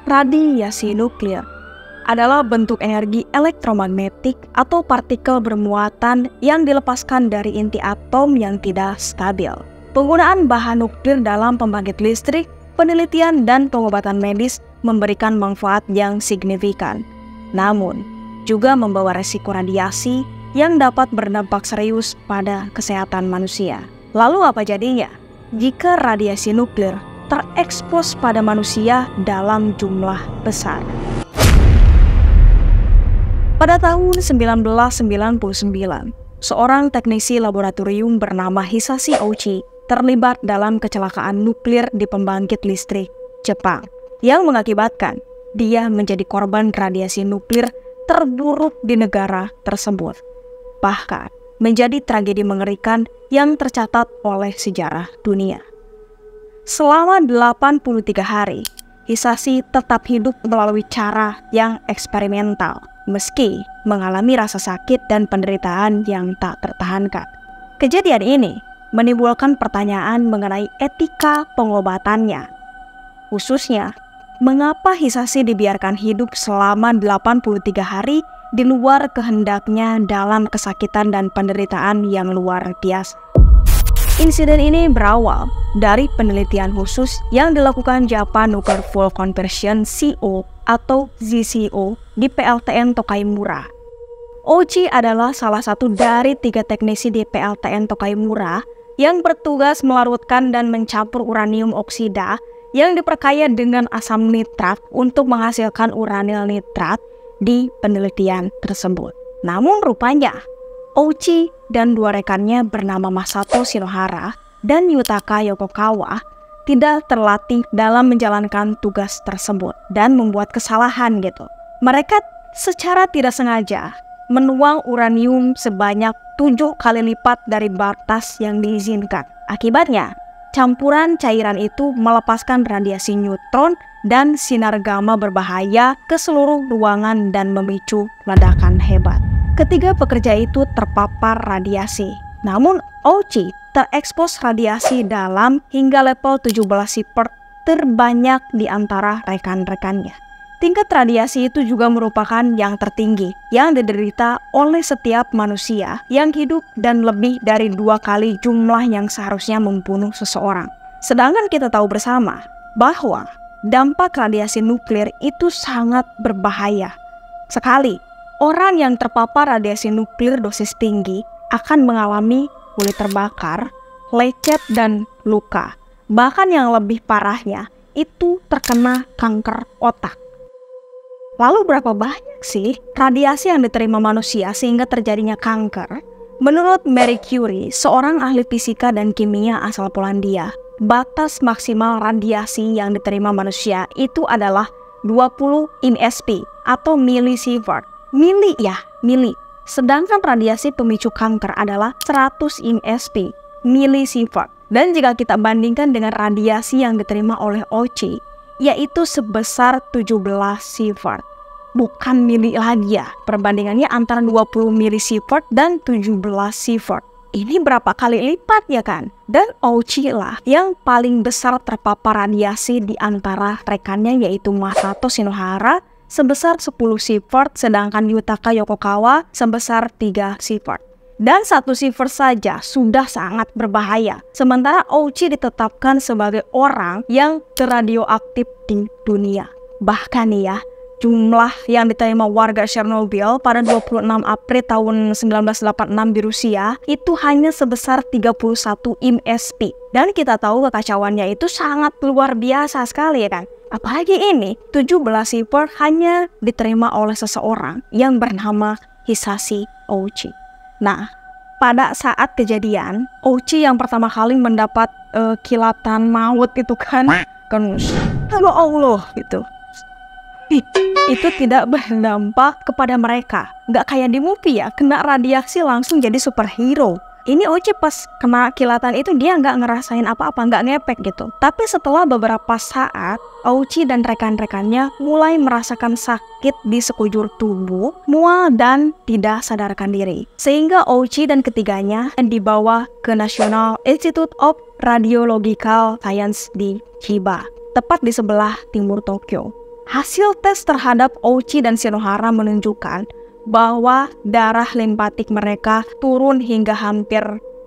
Radiasi nuklir adalah bentuk energi elektromagnetik atau partikel bermuatan yang dilepaskan dari inti atom yang tidak stabil. Penggunaan bahan nuklir dalam pembangkit listrik, penelitian, dan pengobatan medis memberikan manfaat yang signifikan. Namun, juga membawa resiko radiasi yang dapat berdampak serius pada kesehatan manusia. Lalu apa jadinya jika radiasi nuklir terekspos pada manusia dalam jumlah besar? Pada tahun 1999, seorang teknisi laboratorium bernama Hisashi Ouchi terlibat dalam kecelakaan nuklir di pembangkit listrik Jepang yang mengakibatkan dia menjadi korban radiasi nuklir terburuk di negara tersebut. Bahkan menjadi tragedi mengerikan yang tercatat oleh sejarah dunia. Selama 83 hari, Hisashi tetap hidup melalui cara yang eksperimental, meski mengalami rasa sakit dan penderitaan yang tak tertahankan. Kejadian ini menimbulkan pertanyaan mengenai etika pengobatannya. Khususnya, mengapa Hisashi dibiarkan hidup selama 83 hari di luar kehendaknya dalam kesakitan dan penderitaan yang luar biasa? Insiden ini berawal dari penelitian khusus yang dilakukan Japan Nuclear Fuel Conversion CO atau JCO di PLTN Tokaimura. Ouchi adalah salah satu dari 3 teknisi di PLTN Tokaimura yang bertugas melarutkan dan mencampur uranium oksida yang diperkaya dengan asam nitrat untuk menghasilkan uranil nitrat di penelitian tersebut. Namun rupanya, Ouchi dan 2 rekannya bernama Masato Shinohara dan Yutaka Yokokawa tidak terlatih dalam menjalankan tugas tersebut dan membuat kesalahan gitu. Mereka secara tidak sengaja menuang uranium sebanyak 7 kali lipat dari batas yang diizinkan. Akibatnya, campuran cairan itu melepaskan radiasi neutron dan sinar gamma berbahaya ke seluruh ruangan dan memicu ledakan hebat. Ketiga pekerja itu terpapar radiasi. Namun, Ouchi terekspos radiasi dalam hingga level 17 sievert terbanyak di antara rekan-rekannya. Tingkat radiasi itu juga merupakan yang tertinggi yang diderita oleh setiap manusia yang hidup dan lebih dari 2 kali jumlah yang seharusnya membunuh seseorang. Sedangkan kita tahu bersama bahwa dampak radiasi nuklir itu sangat berbahaya sekali. Orang yang terpapar radiasi nuklir dosis tinggi akan mengalami kulit terbakar, lecet, dan luka. Bahkan yang lebih parahnya itu terkena kanker otak. Lalu berapa banyak sih radiasi yang diterima manusia sehingga terjadinya kanker? Menurut Marie Curie, seorang ahli fisika dan kimia asal Polandia, batas maksimal radiasi yang diterima manusia itu adalah 20 IMSP atau millisievert. Mili. Sedangkan radiasi pemicu kanker adalah 100 IMSP, millisievert. Dan jika kita bandingkan dengan radiasi yang diterima oleh Ouchi, yaitu sebesar 17 sievert. Bukan mili lagi ya. Perbandingannya antara 20 millisievert dan 17 sievert. Ini berapa kali lipat ya kan? Dan Ouchi lah yang paling besar terpapar radiasi di antara rekannya, yaitu Masato Shinohara sebesar 10 sievert, sedangkan Yutaka Yokokawa sebesar 3 sievert. Dan 1 sievert saja sudah sangat berbahaya. Sementara Ouchi ditetapkan sebagai orang yang terradioaktif di dunia. Bahkan nih ya, jumlah yang diterima warga Chernobyl pada 26 April tahun 1986 di Rusia itu hanya sebesar 31 IMSP. Dan kita tahu kekacauannya itu sangat luar biasa sekali ya kan. Apalagi ini, 17 sievert hanya diterima oleh seseorang yang bernama Hisashi Ouchi. Nah, pada saat kejadian, Ouchi yang pertama kali mendapat kilatan maut itu kan ya Allah gitu. Itu tidak berdampak kepada mereka. Nggak kayak di movie ya, kena radiasi langsung jadi superhero. Ini Ouchi pas kena kilatan itu dia nggak ngerasain apa-apa, nggak ngepek gitu. Tapi setelah beberapa saat, Ouchi dan rekan-rekannya mulai merasakan sakit di sekujur tubuh, mual dan tidak sadarkan diri. Sehingga Ouchi dan ketiganya dibawa ke National Institute of Radiological Science di Chiba, tepat di sebelah timur Tokyo. Hasil tes terhadap Ouchi dan Shinohara menunjukkan bahwa darah limpatik mereka turun hingga hampir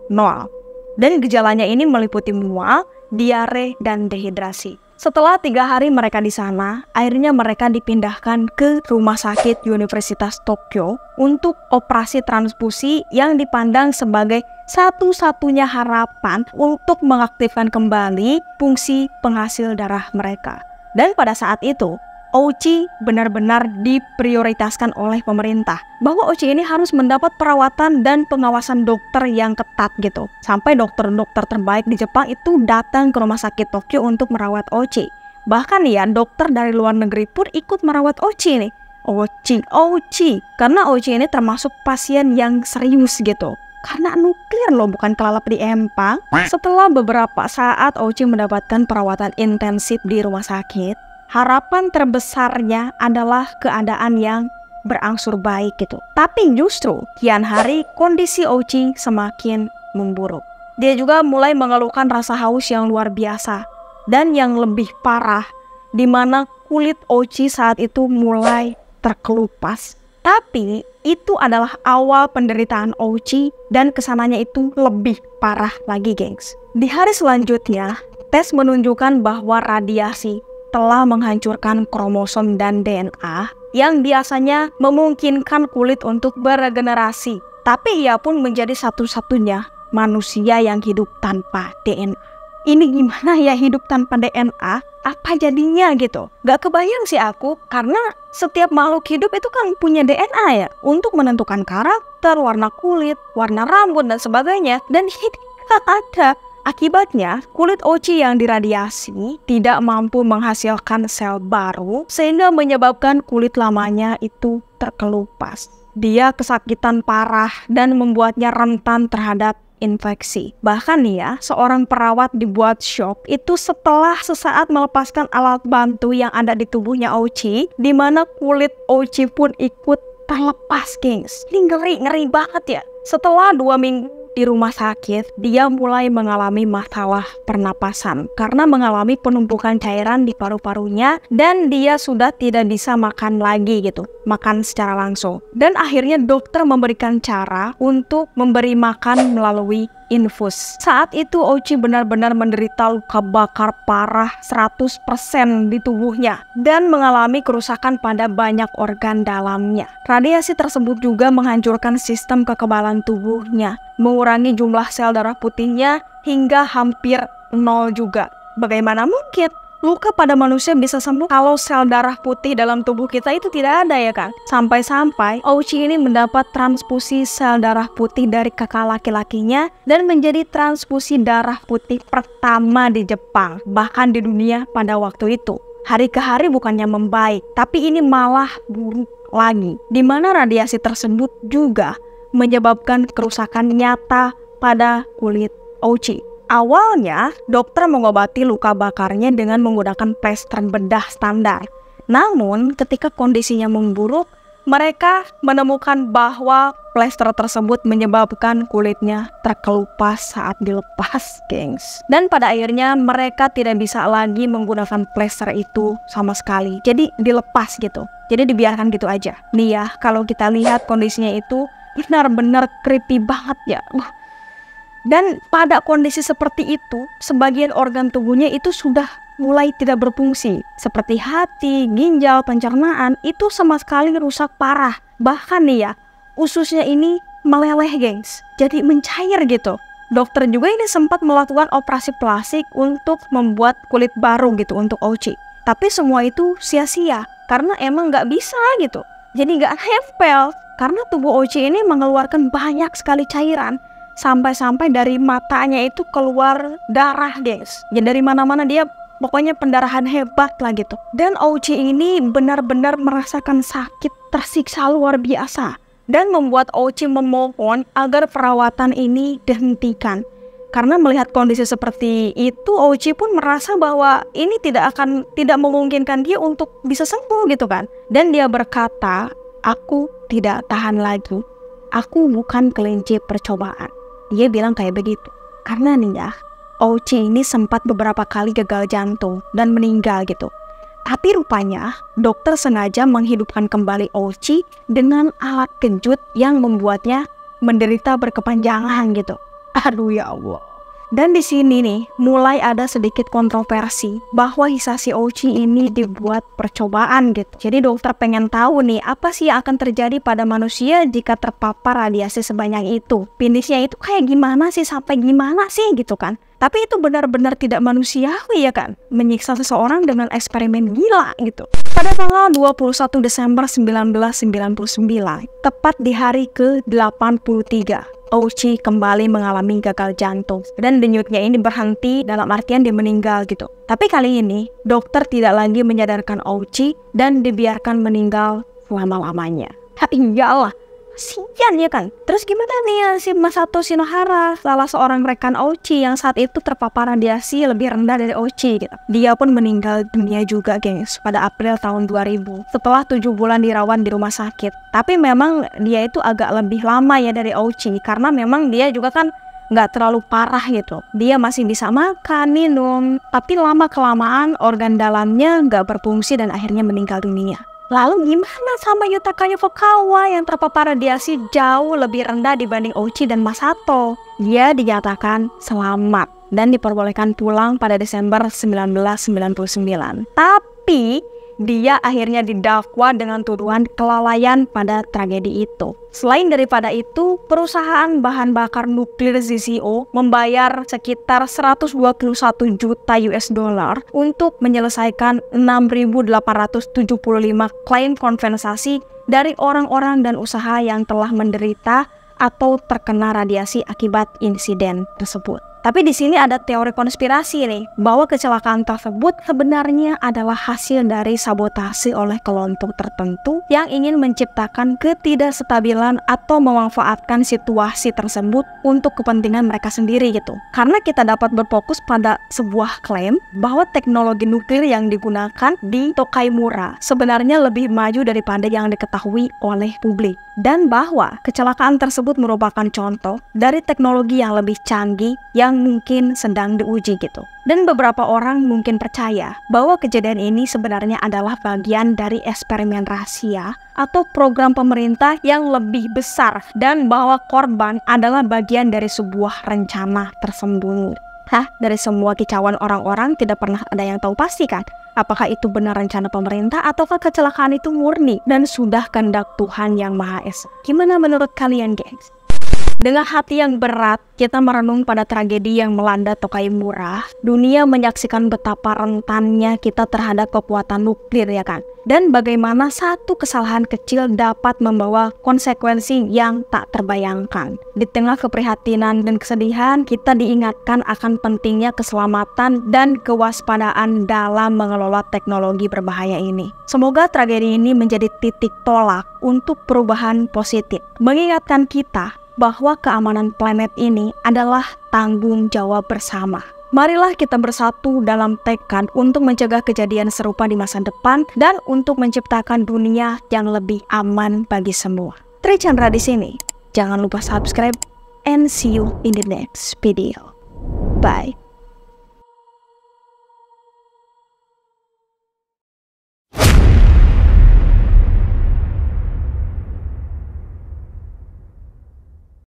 nol. Dan gejalanya ini meliputi mual, diare, dan dehidrasi. Setelah 3 hari mereka di sana, akhirnya mereka dipindahkan ke Rumah Sakit Universitas Tokyo untuk operasi transfusi yang dipandang sebagai satu-satunya harapan untuk mengaktifkan kembali fungsi penghasil darah mereka. Dan pada saat itu, Ouchi benar-benar diprioritaskan oleh pemerintah bahwa Ouchi ini harus mendapat perawatan dan pengawasan dokter yang ketat gitu. Sampai dokter-dokter terbaik di Jepang itu datang ke Rumah Sakit Tokyo untuk merawat Ouchi. Bahkan ya, dokter dari luar negeri pun ikut merawat Ouchi nih. Ouchi. Karena Ouchi ini termasuk pasien yang serius gitu. Karena nuklir loh, bukan kelelep di empang. Setelah beberapa saat Ouchi mendapatkan perawatan intensif di rumah sakit, harapan terbesarnya adalah keadaan yang berangsur baik gitu. Tapi justru kian hari kondisi Ouchi semakin memburuk. Dia juga mulai mengeluhkan rasa haus yang luar biasa dan yang lebih parah, di mana kulit Ouchi saat itu mulai terkelupas. Tapi itu adalah awal penderitaan Ouchi dan kesananya itu lebih parah lagi, gengs. Di hari selanjutnya, tes menunjukkan bahwa radiasi telah menghancurkan kromosom dan DNA yang biasanya memungkinkan kulit untuk beregenerasi. Tapi ia pun menjadi satu-satunya manusia yang hidup tanpa DNA. Ini gimana ya hidup tanpa DNA? Apa jadinya gitu? Gak kebayang sih aku, karena setiap makhluk hidup itu kan punya DNA ya, untuk menentukan karakter, warna kulit, warna rambut, dan sebagainya. Dan ini gak ada. Akibatnya, kulit Ouchi yang diradiasi tidak mampu menghasilkan sel baru, sehingga menyebabkan kulit lamanya itu terkelupas. Dia kesakitan parah dan membuatnya rentan terhadap infeksi. Bahkan nih ya, seorang perawat dibuat shock itu setelah sesaat melepaskan alat bantu yang ada di tubuhnya Ouchi, di mana kulit Ouchi pun ikut terlepas, gengs. Ini ngeri banget ya. Setelah 2 minggu di rumah sakit, dia mulai mengalami masalah pernapasan karena mengalami penumpukan cairan di paru-parunya, dan dia sudah tidak bisa makan lagi gitu, makan secara langsung. Dan akhirnya dokter memberikan cara untuk memberi makan melalui infus. Saat itu Ouchi benar-benar menderita luka bakar parah 100% di tubuhnya dan mengalami kerusakan pada banyak organ dalamnya. Radiasi tersebut juga menghancurkan sistem kekebalan tubuhnya, mengurangi jumlah sel darah putihnya hingga hampir nol juga. Bagaimana mungkin luka pada manusia bisa sembuh kalau sel darah putih dalam tubuh kita itu tidak ada ya kan? Sampai-sampai Ouchi ini mendapat transfusi sel darah putih dari kakak laki-lakinya dan menjadi transfusi darah putih pertama di Jepang, bahkan di dunia pada waktu itu. Hari ke hari bukannya membaik, tapi ini malah buruk lagi, di mana radiasi tersebut juga menyebabkan kerusakan nyata pada kulit Ouchi. Awalnya, dokter mengobati luka bakarnya dengan menggunakan plester bedah standar. Namun, ketika kondisinya memburuk, mereka menemukan bahwa plester tersebut menyebabkan kulitnya terkelupas saat dilepas, gengs. Dan pada akhirnya mereka tidak bisa lagi menggunakan plester itu sama sekali. Jadi dilepas gitu. Jadi dibiarkan gitu aja. Nih ya, kalau kita lihat kondisinya itu benar-benar creepy banget ya. Dan pada kondisi seperti itu, sebagian organ tubuhnya itu sudah mulai tidak berfungsi. Seperti hati, ginjal, pencernaan, itu sama sekali rusak parah. Bahkan nih ya, ususnya ini meleleh, gengs. Jadi mencair gitu. Dokter juga ini sempat melakukan operasi plastik untuk membuat kulit baru gitu untuk Ouchi. Tapi semua itu sia-sia, karena emang nggak bisa gitu. Jadi nggak nempel, karena tubuh Ouchi ini mengeluarkan banyak sekali cairan. Sampai-sampai dari matanya itu keluar darah, guys. Ya dari mana-mana dia pokoknya pendarahan hebat lah gitu. Dan Ouchi ini benar-benar merasakan sakit tersiksa luar biasa. Dan membuat Ouchi memohon agar perawatan ini dihentikan. Karena melihat kondisi seperti itu, Ouchi pun merasa bahwa ini tidak memungkinkan dia untuk bisa sembuh gitu kan. Dan dia berkata, "Aku tidak tahan lagi. Aku bukan kelinci percobaan." Dia bilang kayak begitu. Karena nih ya, Ouchi ini sempat beberapa kali gagal jantung dan meninggal gitu. Tapi rupanya dokter sengaja menghidupkan kembali Ouchi dengan alat kejut yang membuatnya menderita berkepanjangan gitu. Aduh ya Allah. Dan di sini nih mulai ada sedikit kontroversi bahwa Hisashi Ouchi ini dibuat percobaan gitu. Jadi dokter pengen tahu nih apa sih yang akan terjadi pada manusia jika terpapar radiasi sebanyak itu. Finishnya itu kayak gimana sih, sampai gimana sih gitu kan. Tapi itu benar-benar tidak manusiawi ya kan, menyiksa seseorang dengan eksperimen gila gitu. Pada tanggal 21 Desember 1999, tepat di hari ke-83, Ouchi kembali mengalami gagal jantung dan denyutnya ini berhenti, dalam artian dia meninggal gitu. Tapi kali ini dokter tidak lagi menyadarkan Ouchi dan dibiarkan meninggal selama-lamanya. Iyalah, kasian ya kan. Terus gimana nih si Masato Shinohara, salah seorang rekan Ouchi yang saat itu terpapar radiasi lebih rendah dari Ouchi gitu. Dia pun meninggal dunia juga gengs pada April tahun 2000 setelah 7 bulan dirawat di rumah sakit. Tapi memang dia itu agak lebih lama ya dari Ouchi, karena memang dia juga kan nggak terlalu parah gitu. Dia masih bisa makan, minum, tapi lama-kelamaan organ dalamnya nggak berfungsi dan akhirnya meninggal dunia. Lalu gimana sama Yutaka Fukawa yang terpapar radiasi jauh lebih rendah dibanding Ouchi dan Masato? Dia dinyatakan selamat dan diperbolehkan pulang pada Desember 1999. Tapi dia akhirnya didakwa dengan tuduhan kelalaian pada tragedi itu. Selain daripada itu, perusahaan bahan bakar nuklir ZCO membayar sekitar 121 juta US dollar untuk menyelesaikan 6.875 klaim kompensasi dari orang-orang dan usaha yang telah menderita atau terkena radiasi akibat insiden tersebut. Tapi di sini ada teori konspirasi nih, bahwa kecelakaan tersebut sebenarnya adalah hasil dari sabotase oleh kelompok tertentu yang ingin menciptakan ketidakstabilan atau memanfaatkan situasi tersebut untuk kepentingan mereka sendiri gitu. Karena kita dapat berfokus pada sebuah klaim bahwa teknologi nuklir yang digunakan di Tokaimura sebenarnya lebih maju daripada yang diketahui oleh publik. Dan bahwa kecelakaan tersebut merupakan contoh dari teknologi yang lebih canggih yang mungkin sedang diuji gitu. Dan beberapa orang mungkin percaya bahwa kejadian ini sebenarnya adalah bagian dari eksperimen rahasia atau program pemerintah yang lebih besar, dan bahwa korban adalah bagian dari sebuah rencana tersembunyi. Dari semua kicauan orang-orang tidak pernah ada yang tahu pasti kan, apakah itu benar rencana pemerintah ataukah kecelakaan itu murni dan sudah kehendak Tuhan Yang Maha Esa. Gimana menurut kalian gengs? Dengan hati yang berat, kita merenung pada tragedi yang melanda Tokaimura. Dunia menyaksikan betapa rentannya kita terhadap kekuatan nuklir ya kan. Dan bagaimana satu kesalahan kecil dapat membawa konsekuensi yang tak terbayangkan. Di tengah keprihatinan dan kesedihan, kita diingatkan akan pentingnya keselamatan dan kewaspadaan dalam mengelola teknologi berbahaya ini. Semoga tragedi ini menjadi titik tolak untuk perubahan positif, mengingatkan kita bahwa keamanan planet ini adalah tanggung jawab bersama. Marilah kita bersatu dalam tekad untuk mencegah kejadian serupa di masa depan dan untuk menciptakan dunia yang lebih aman bagi semua. Tri Chandra di sini. Jangan lupa subscribe and see you in the next video. Bye.